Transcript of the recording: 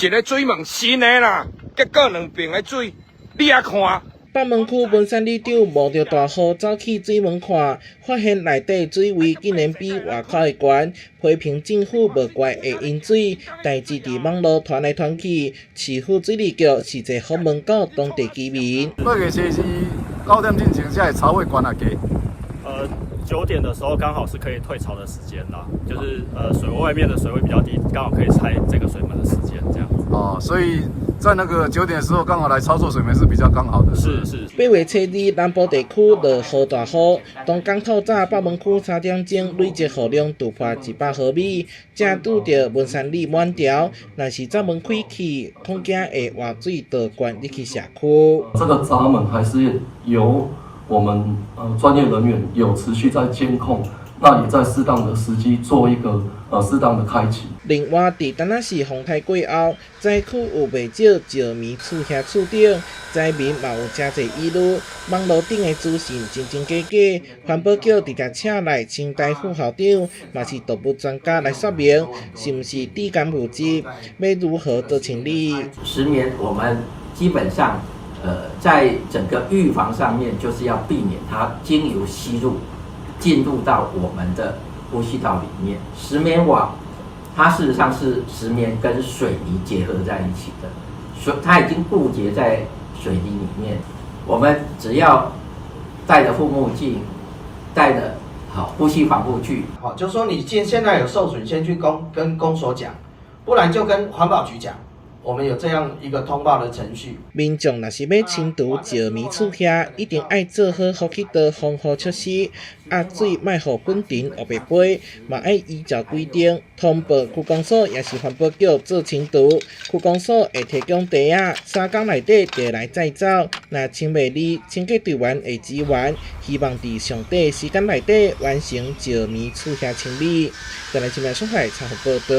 一个水门新的啦，结果两边的水，你也看。北门区文山里长冒着大雨走去水门看，发现内底水位竟然比外口的悬，批评政府无怪会引水，代志伫网络传来传去，市府水利局实际访问到当地居民。那个星期9点进前，才会潮位关啊给。9点的时候刚好是可以退潮的时间啦，就是水位外面的水位比较低，刚好可以拆这个水门的时间这样子。哦，所以在那个9点的时候刚好来操作水门是比较刚好的。是。8月初2，南部地区落好大雨，当港透早北门区3点钟累积雨量突破100毫米，正拄着文山里满潮，若是闸门开去，恐惊会活水倒灌入去社区。这个闸门还是由我们专业人员有持续在监控，那也在适当的时机做一个适当的开启。另外，伫丹仔市风台过后，灾区有不少石棉厝遐厝顶，灾民嘛有真侪疑虑，网络顶的资讯真真假假。环保局伫甲车内清代副校长，嘛是动物专家来说明，是毋是地感物质，要如何做清理？石棉我们基本上。在整个预防上面，就是要避免它经由吸入进入到我们的呼吸道里面。石棉网，它事实上是石棉跟水泥结合在一起的，它已经固结在水泥里面。我们只要戴着护目镜，戴着呼吸防护具。好，就说你现在有受损，先去跟公所讲，不然就跟环保局讲。我们有这样一个通报的程序。民众若是要清除石棉厝遐，一定要做好呼吸道防护措施，压水莫互粉尘黑白飞，嘛要依照规定通报区公所也是环保局做清除。区公所会提供袋仔，3天内底就来载走。若清袂离，清洁队员会支援，希望伫上短时间内底完成石棉厝遐清理。再来新闻所在采访报道。